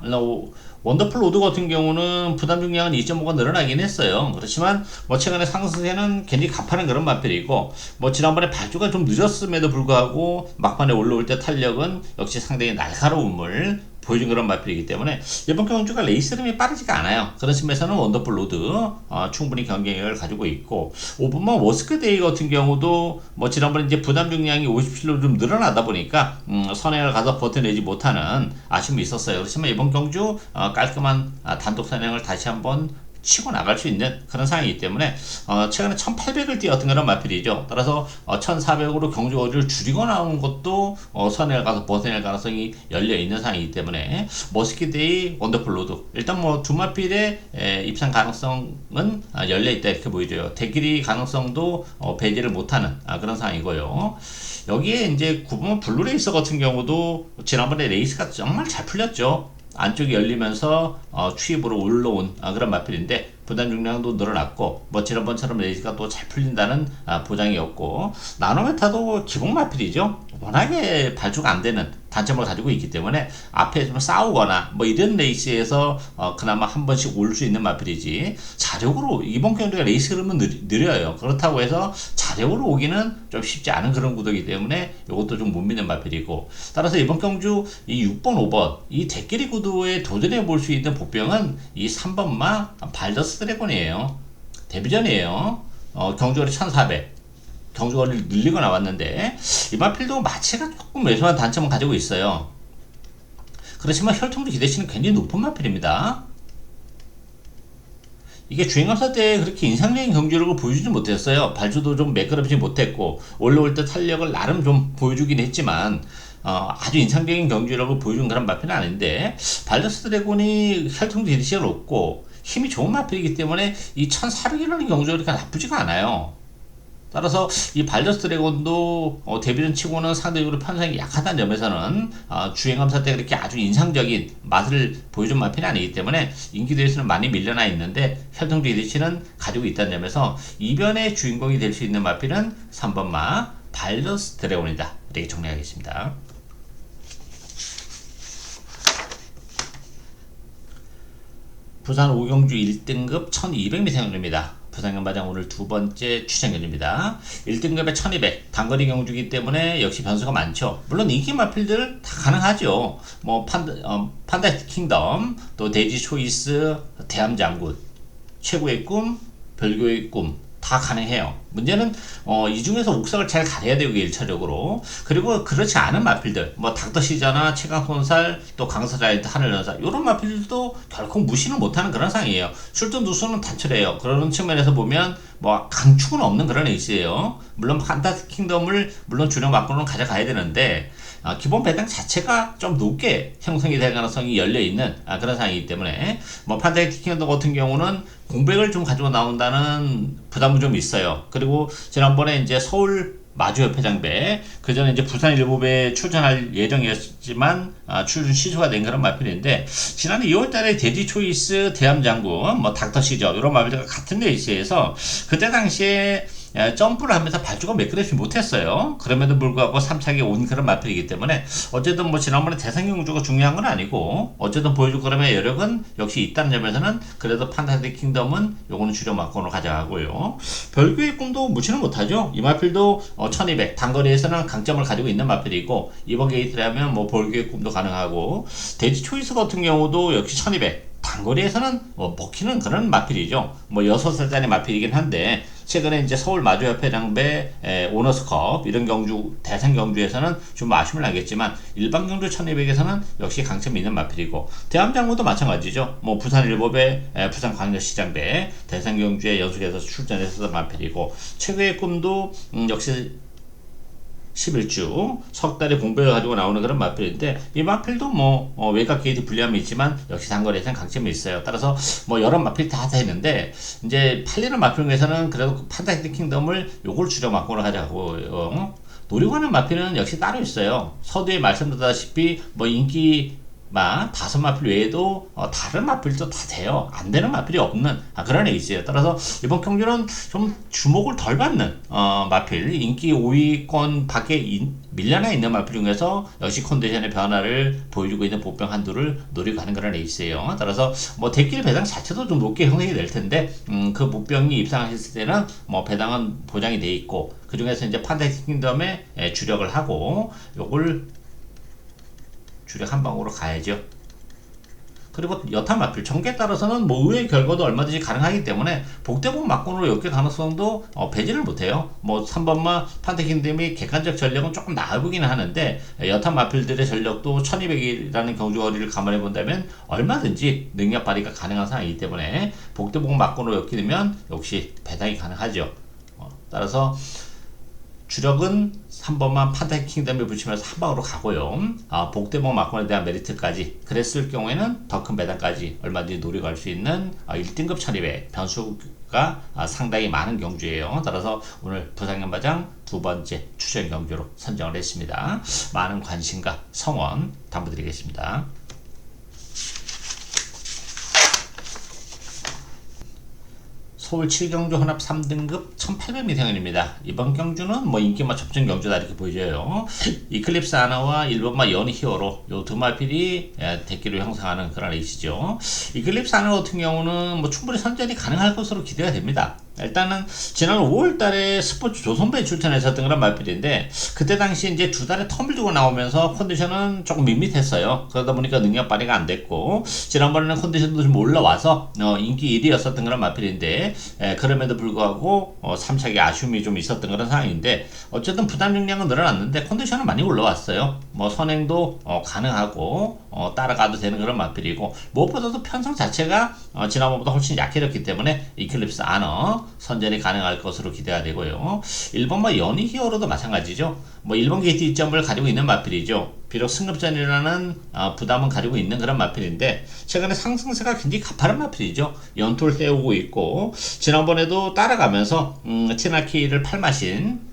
원더풀 로드 같은 경우는 부담 중량은 2.5가 늘어나긴 했어요. 그렇지만 뭐 최근에 상승세는 굉장히 가파른 그런 마필이고 뭐 지난번에 발주가 좀 늦었음에도 불구하고 막판에 올라올 때 탄력은 역시 상당히 날카로움을 보여준 그런 마필이기 때문에 이번 경주가 레이스 흐름이 빠르지가 않아요. 그런 측면에서는 원더풀 로드 충분히 경쟁력을 가지고 있고 5번만 워스크데이 같은 경우도 뭐 지난번에 이제 부담 중량이 50kg 좀 늘어나다 보니까 선행을 가서 버텨내지 못하는 아쉬움이 있었어요. 그렇지만 이번 경주 깔끔한 단독 선행을 다시 한번 치고 나갈 수 있는 그런 상황이기 때문에 최근에 1800을 뛰었던 그런 마필이죠. 따라서 1400으로 경주 거리를 줄이고 나오는 것도 선행을 가서 벗어낼 가능성이 열려 있는 상황이기 때문에 머스키데이 원더풀 로드 일단 뭐 두 마필의 입상 가능성은 열려 있다 이렇게 보이죠. 대길이 가능성도 배제를 못하는 그런 상황이고요. 여기에 이제 9번 블루레이서 같은 경우도 지난번에 레이스가 정말 잘 풀렸죠. 안쪽이 열리면서 추입으로 올라온 그런 마필인데 부담 중량도 늘어났고 뭐 지난번처럼 레이스가 또 잘 풀린다는 보장이었고 나노메타도 기본 마필이죠. 워낙에 발주가 안 되는 단점을 가지고 있기 때문에 앞에 좀 싸우거나 뭐 이런 레이스에서 그나마 한 번씩 올 수 있는 마필이지 자력으로 이번 경주가 레이스 흐름은 느려요. 그렇다고 해서 자력으로 오기는 좀 쉽지 않은 그런 구도이기 때문에 이것도 좀 못 믿는 마필이고 따라서 이번 경주 이 6번 5번 이 대끼리 구도에 도전해 볼 수 있는 복병은 이 3번마 발더스 드래곤이에요. 데뷔전이에요. 경주거리 1400 경주거리를 늘리고 나왔는데 이 마필도 마체가 조금 왜소한 단점을 가지고 있어요. 그렇지만 혈통도 기대치는 굉장히 높은 마필입니다. 이게 주행감사 때 그렇게 인상적인 경주력을 보여주지 못했어요. 발주도 좀 매끄럽지 못했고 올라올 때 탄력을 나름 좀 보여주긴 했지만 아주 인상적인 경주력을 보여준 그런 마필은 아닌데 발더스 드래곤이 혈통도 기대치가 높고 힘이 좋은 마필이기 때문에 이 1400이라는 경주력이 나쁘지가 않아요. 따라서 이 발더스 드래곤도 데뷔전 치고는 상대적으로 편성이 약하다는 점에서는 주행감사 때 그렇게 아주 인상적인 맛을 보여준 마필이 아니기 때문에 인기도에서는 많이 밀려나 있는데 혈통도 기대치는 가지고 있다는 점에서 이변의 주인공이 될 수 있는 마필은 3번마 발더스 드래곤이다 이렇게 정리하겠습니다. 부산 5경주 1등급 1200m 경주입니다. 부산경마장 오늘 두 번째 추천 경주입니다. 1등급에 1200 단거리 경주이기 때문에 역시 변수가 많죠. 물론 인기 마필들 다 가능하죠. 뭐 판다 킹덤, 또 데이지 초이스, 대함장군, 최고의 꿈, 별교의 꿈 다 가능해요. 문제는 이 중에서 옥석을 잘 가려야 되고 1차적으로 그리고 그렇지 않은 마필들 뭐 닥터시자나 최강손살 또 강사자이트 하늘연사 이런 마필들도 결코 무시는 못하는 그런 상이에요. 출전 누수는 단촐해요. 그런 측면에서 보면 뭐 강축은 없는 그런 에이스예요. 물론 판타 킹덤을 물론 주력 막고는 가져가야 되는데 기본 배당 자체가 좀 높게 형성이 될 가능성이 열려있는 그런 상황이기 때문에 뭐 판타 킹덤 같은 경우는 공백을 좀 가지고 나온다는 부담은 좀 있어요. 그리고 지난번에 이제 서울 마주협회장배 그 전에 이제 부산 일보배에 출전할 예정이었지만 출전 취소가 된 그런 마필인데 지난해 2월달에 데지 초이스 대함장군 뭐 닥터시저 이런 마필들과 같은 레이스에서 그때 당시에 점프를 하면서 발주가 매끄럽지 못했어요. 그럼에도 불구하고 3차기 온 그런 마필이기 때문에 어쨌든 뭐 지난번에 대상경주가 중요한 건 아니고 어쨌든 보여줄 거라면 여력은 역시 있다는 점에서는 그래도 판타지 킹덤은 요거는 주력 막건으로 가져가고요. 별교의 꿈도 무시는 못하죠. 이 마필도 1200 단거리에서는 강점을 가지고 있는 마필이고 이번 게이트라면 뭐 별교의 꿈도 가능하고 돼지 초이스 같은 경우도 역시 1200 단거리에서는 먹히는 그런 마필이죠. 뭐 6살짜리 마필이긴 한데 최근에 이제 서울 마주협회장배 오너스컵 이런 경주 대상 경주에서는 좀 아쉬움을 나겠지만 일반 경주 1200에서는 역시 강점이 있는 마필이고 대함장군도 마찬가지죠. 뭐 부산 일보배 부산 광역시장배 대상 경주에 연속해서 출전했었던 마필이고 최고의 꿈도 역시 11주 석 달의 공백을 가지고 나오는 그런 마필인데 이 마필도 뭐 외곽 게이트 불리함이 있지만 역시 단거리에서는 강점이 있어요. 따라서 뭐 여러 마필 다 되는데 이제 팔리는 마필 중에서는 그래도 그 판타지 킹덤을 요걸 주력 막고로 하자고 노리고 하는 마필은 역시 따로 있어요. 서두에 말씀드렸다시피 뭐 인기 5마필 외에도 다른 마필도 다 돼요. 안 되는 마필이 없는 그런 에이스예요. 따라서 이번 경기는 좀 주목을 덜 받는 마필 인기 5위권 밖에 밀려나 있는 마필 중에서 역시 컨디션의 변화를 보여주고 있는 보병 한두를 노리고 하는 그런 에이스예요. 따라서 뭐 대길 배당 자체도 좀 높게 형성이 될 텐데 그 보병이 입상했을 때는 뭐 배당은 보장이 돼 있고 그 중에서 이제 판타지 킹덤에 주력을 하고 요걸 주력 한 방으로 가야죠. 그리고 여타 마필 전개에 따라서는 뭐 의외의 결과도 얼마든지 가능하기 때문에 복대복 막군으로 엮일 가능성도 배제를 못해요. 뭐 3번마 판테킹덤이 객관적 전력은 조금 나아 보기는 하는데 여타 마필들의 전력도 1200이라는 경주거리를 감안해 본다면 얼마든지 능력 발휘가 가능한 상황이기 때문에 복대복 막군으로 엮이면 역시 배당이 가능하죠. 따라서 주력은 3번만 판타지 킹덤에 붙이면서 한 방으로 가고요. 복대복 막건에 대한 메리트까지 그랬을 경우에는 더 큰 배당까지 얼마든지 노려갈 수 있는 1등급 1200 변수가 상당히 많은 경주예요. 따라서 오늘 부산경마장 두 번째 추천 경주로 선정을 했습니다. 많은 관심과 성원 당부드리겠습니다. 서울 7경주 혼합 3등급 1800m입니다. 이번 경주는 뭐 인기마 접전 경주다 이렇게 보여져요. 이클립스 아나와 1번마 연희 히어로 요 두 마필이 대기로 형성하는 그런 레이스죠. 이클립스 아나 같은 경우는 뭐 충분히 선전이 가능할 것으로 기대가 됩니다. 일단은 지난 5월달에 스포츠 조선배에 출전했었던 그런 마필인데 그때 당시 이제 두 달에 텀을 두고 나오면서 컨디션은 조금 밋밋했어요. 그러다 보니까 능력 발휘가 안 됐고 지난번에는 컨디션도 좀 올라와서 인기 1위였었던 그런 마필인데 그럼에도 불구하고 3차기 아쉬움이 좀 있었던 그런 상황인데 어쨌든 부담 용량은 늘어났는데 컨디션은 많이 올라왔어요. 뭐 선행도 가능하고 따라가도 되는 그런 마필이고 무엇보다도 편성 자체가 지난번보다 훨씬 약해졌기 때문에 이클립스 아너 선전이 가능할 것으로 기대가 되고요. 1번마 연희 히어로도 마찬가지죠. 뭐 1번 게이트 이점을 가지고 있는 마필이죠. 비록 승급전이라는 부담은 가지고 있는 그런 마필인데 최근에 상승세가 굉장히 가파른 마필이죠. 연토를 세우고 있고 지난번에도 따라가면서 티나키를 팔마신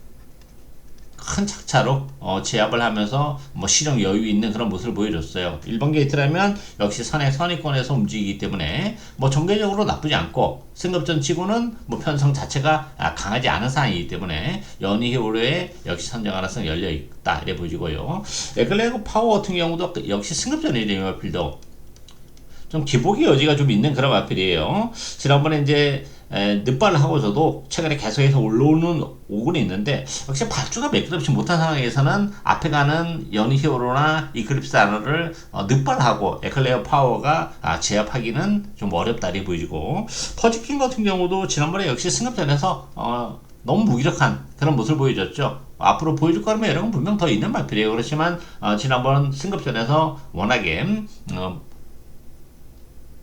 큰 착차로 제압을 하면서 뭐 실용 여유 있는 그런 모습을 보여줬어요. 1번 게이트라면 역시 선행선의권에서 움직이기 때문에 뭐 전개적으로 나쁘지 않고 승급전 치고는 뭐 편성 자체가 강하지 않은 상황이기 때문에 연희 히어로에 역시 선정 가능성이 열려 있다 이래 보이고요. 에클레고 파워 같은 경우도 역시 승급전이죠. 마필도 좀 기복의 여지가 좀 있는 그런 마필이에요. 지난번에 이제 늦발을 하고서도 최근에 계속해서 오고는 있는데 역시 발주가 매끄럽지 못한 상황에서는 앞에 가는 연희 히어로나 이클립스 아너를 늦발하고 에클레어 파워가 제압하기는 좀 어렵다 이렇게 보이고 퍼지킹 같은 경우도 지난번에 역시 승급전에서 너무 무기력한 그런 모습을 보여줬죠. 앞으로 보여줄 거라면 여러 건 분명 더 있는 마필이에요. 그렇지만 지난번 승급전에서 워낙에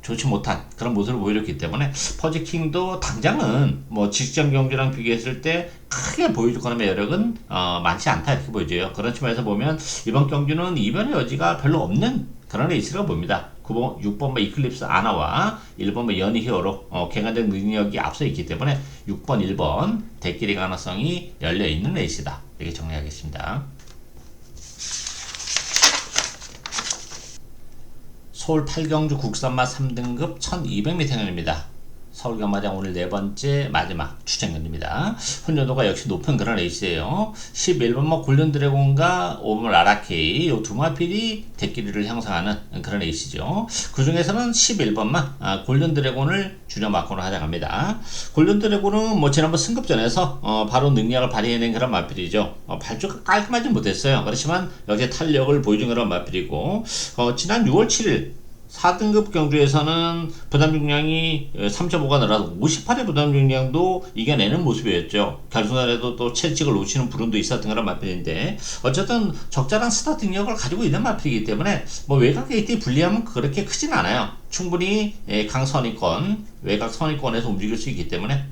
좋지 못한 그런 모습을 보여줬기 때문에 퍼지킹도 당장은 뭐 직전 경기랑 비교했을 때 크게 보여줄 거라면 여력은 많지 않다 이렇게 보여져요. 그런 측면에서 보면 이번 경기는 이변의 여지가 별로 없는 그런 레이스라고 봅니다. 6번마 이클립스 아나와 1번마 연희 히어로 객관적 능력이 앞서 있기 때문에 6번 1번 대끼리 가능성이 열려있는 레이스다 이렇게 정리하겠습니다. 서울 8경주 국산마 3등급 1200m입니다. 서울경마장 오늘 네 번째 마지막 추천견입니다. 혼료도가 역시 높은 그런 레이스예요. 11번마 골든드래곤과 5번 라라케이 이 두 마필이 대끼리를 형성하는 그런 레이스죠. 그 중에서는 11번마 골든드래곤을 주력 막고로 하자갑니다. 골든드래곤은 뭐 지난번 승급전에서 바로 능력을 발휘해낸 그런 마필이죠. 발주가 깔끔하지 못했어요. 그렇지만 역시 탄력을 보여준 그런 마필이고 지난 6월 7일 4등급 경주에서는 부담 중량이 3.5가 늘어서 58의 부담 중량도 이겨내는 모습이었죠. 결승날에도 또 채찍을 놓치는 불운도 있었던 그런 마필인데 어쨌든 적절한 스타트 능력을 가지고 있는 마필이기 때문에 뭐 외곽 게이트의 불리함은 그렇게 크진 않아요. 충분히 강선위권, 외곽 선위권에서 움직일 수 있기 때문에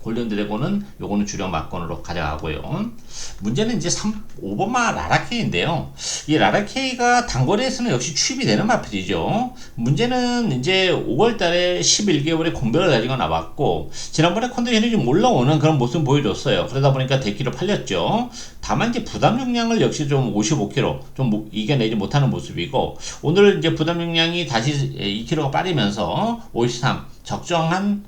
골든드래곤은 요거는 주력 막건으로 가져가고요. 문제는 이제 5번마 라라케이인데요. 이 라라케이가 단거리에서는 역시 취입이 되는 마필이죠. 문제는 이제 5월달에 11개월의 공백을 가지고 나왔고 지난번에 컨디션이 좀 올라오는 그런 모습을 보여줬어요. 그러다 보니까 대기로 팔렸죠. 다만 이제 부담 용량을 역시 좀 55kg 좀 이겨내지 못하는 모습이고 오늘 이제 부담 용량이 다시 2kg가 빠지면서 53 적정한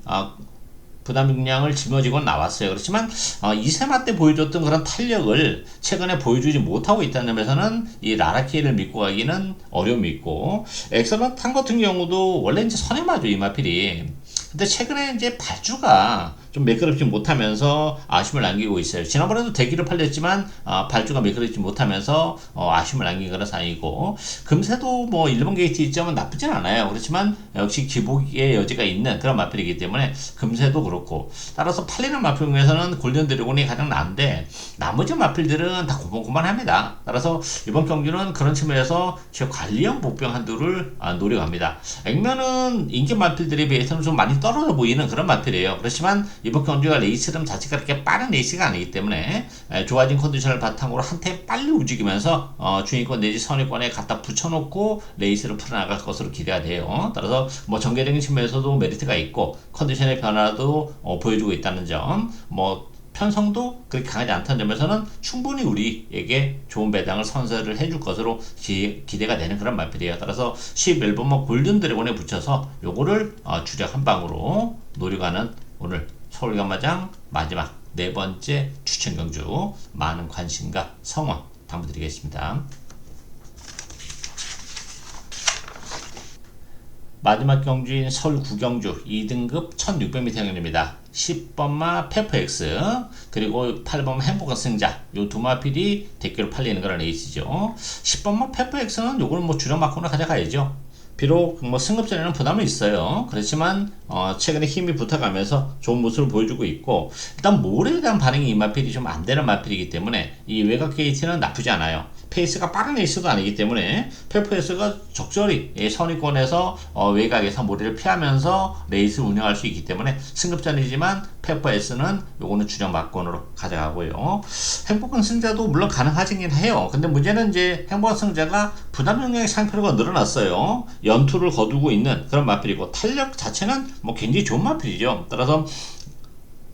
부담 용량을 짊어지고 나왔어요. 그렇지만 2세마 때 보여줬던 그런 탄력을 최근에 보여주지 못하고 있다는 점에서는 이 라라케이를 믿고 가기는 어려움이 있고 엑설런탄 같은 경우도 원래 이제 선행마죠 이 마필이. 근데 최근에 이제 발주가 좀 매끄럽지 못하면서 아쉬움을 남기고 있어요. 지난번에도 대기를 팔렸지만 발주가 매끄럽지 못하면서 아쉬움을 남긴 그런 상황이고 금세도 뭐 일본 게이트 입장은 나쁘진 않아요. 그렇지만 역시 기복의 여지가 있는 그런 마필이기 때문에 금세도 그렇고 따라서 팔리는 마필 중에서는 골든드래곤이 가장 나은데 나머지 마필들은 다 고만고만합니다. 따라서 이번 경기는 그런 측면에서 제 관리형 복병 한두를 노려갑니다. 액면은 인기 마필들에 비해서는 좀 많이 떨어져 보이는 그런 마필이에요. 그렇지만 이번 경주가 레이스름 자체가 그렇게 빠른 레이스가 아니기 때문에 좋아진 컨디션을 바탕으로 한테 빨리 움직이면서 중위권 내지 선위권에 갖다 붙여놓고 레이스를 풀어나갈 것으로 기대가 돼요. 따라서 뭐 전개적인 측면에서도 메리트가 있고 컨디션의 변화도 보여주고 있다는 점, 뭐 편성도 그렇게 강하지 않다는 점에서는 충분히 우리에게 좋은 배당을 선사를 해줄 것으로 기대가 되는 그런 마필이에요. 따라서 11번마 골든드래곤에 붙여서 요거를 주력 한방으로 노려가는 오늘 서울경마장 마지막 네 번째 추천 경주 많은 관심과 성원 당부드리겠습니다. 마지막 경주인 서울 구경주 2등급 1600m 경주입니다. 10번마 페퍼엑스 그리고 8번마 행복한 승자 요 두 마필이 대결로 팔리는 그런 레이스죠. 10번마 페퍼엑스는 요걸 뭐 주력 막고는 가져가야죠. 비록 뭐 승급전에는 부담은 있어요. 그렇지만 최근에 힘이 붙어가면서 좋은 모습을 보여주고 있고 일단 몰에 대한 반응이 이 마필이 좀 안 되는 마필이기 때문에 이 외곽 게이트는 나쁘지 않아요. 페이스가 빠른 레이스도 아니기 때문에 페퍼엑스가 적절히 선위권에서 외곽에서 모래를 피하면서 레이스를 운영할 수 있기 때문에 승급전이지만 페퍼엑스는 요거는 주력 막권으로 가져가고요. 행복한 승자도 물론 가능하긴 해요. 근데 문제는 이제 행복한 승자가 부담 용량의 상표가 늘어났어요. 연투를 거두고 있는 그런 마필이고 탄력 자체는 뭐 굉장히 좋은 마필이죠. 따라서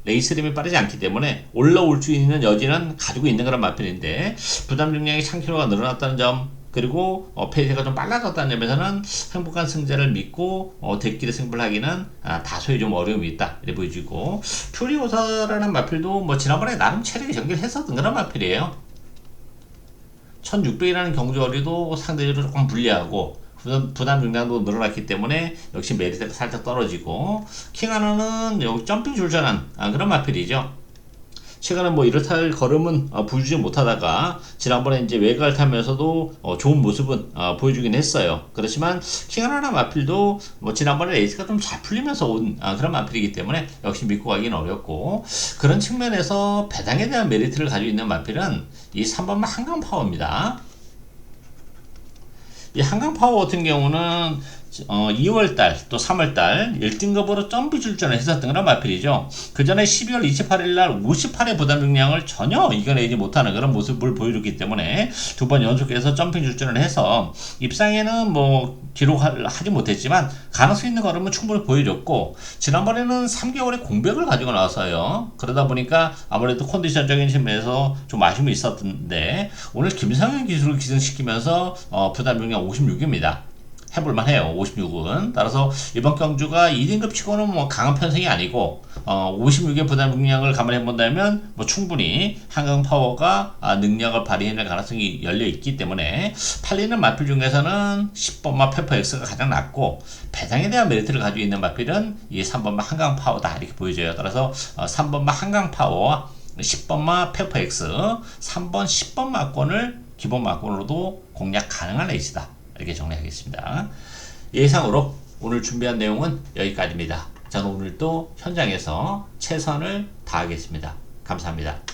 레이스림이 빠르지 않기 때문에 올라올 수 있는 여지는 가지고 있는 그런 마필인데 부담 용량이 1000kg가 늘어났다는 점 그리고 페이스가 좀 빨라졌다는 점에서는 행복한 승자를 믿고 대끼리 승부를 하기는 다소의 좀 어려움이 있다 이렇게 보여지고 퓨리오사라는 마필도 뭐 지난번에 나름 체력이 전개를 했었던 그런 마필이에요. 1600이라는 경주거리도 상대적으로 조금 불리하고 부담 중량도 늘어났기 때문에 역시 메리트가 살짝 떨어지고 킹하나는 여기 점핑 출전한 그런 마필이죠. 최근에 뭐 이렇다 할 걸음은 보여주지 못하다가 지난번에 이제 외곽을 타면서도 좋은 모습은 보여주긴 했어요. 그렇지만 킹하나 마필도 뭐 지난번에 레이스가 좀 잘 풀리면서 온 그런 마필이기 때문에 역시 믿고 가기는 어렵고 그런 측면에서 배당에 대한 메리트를 가지고 있는 마필은 이 3번마 한강파워입니다. 이 한강파워 같은 경우는 2월달 또 3월달 1등급으로 점프 출전을 했었던 그런 마필이죠. 그 전에 12월 28일날 58의 부담 중량을 전혀 이겨내지 못하는 그런 모습을 보여줬기 때문에 두 번 연속해서 점핑 출전을 해서 입상에는 뭐 기록하지 못했지만 가능성 있는 걸음은 충분히 보여줬고 지난번에는 3개월의 공백을 가지고 나왔어요. 그러다 보니까 아무래도 컨디션적인 측면에서 좀 아쉬움이 있었는데 오늘 김상현 기술을 기승시키면서 부담 중량 56입니다. 해볼만 해요. 56은. 따라서 이번 경주가 2등급 치고는 뭐 강한 편성이 아니고 56의 부담 능력을 감안해 본다면 뭐 충분히 한강 파워가 능력을 발휘해낼 가능성이 열려 있기 때문에 팔리는 마필 중에서는 10번마 페퍼엑스가 가장 낮고 배당에 대한 메리트를 가지고 있는 마필은 이 3번마 한강 파워다 이렇게 보여져요. 따라서 3번마 한강 파워, 10번마 페퍼엑스, 3번 10번 마권을 기본 마권으로도 공략 가능한 레이스다. 이렇게 정리하겠습니다. 예상으로 오늘 준비한 내용은 여기까지입니다. 저는 오늘 또 현장에서 최선을 다하겠습니다. 감사합니다.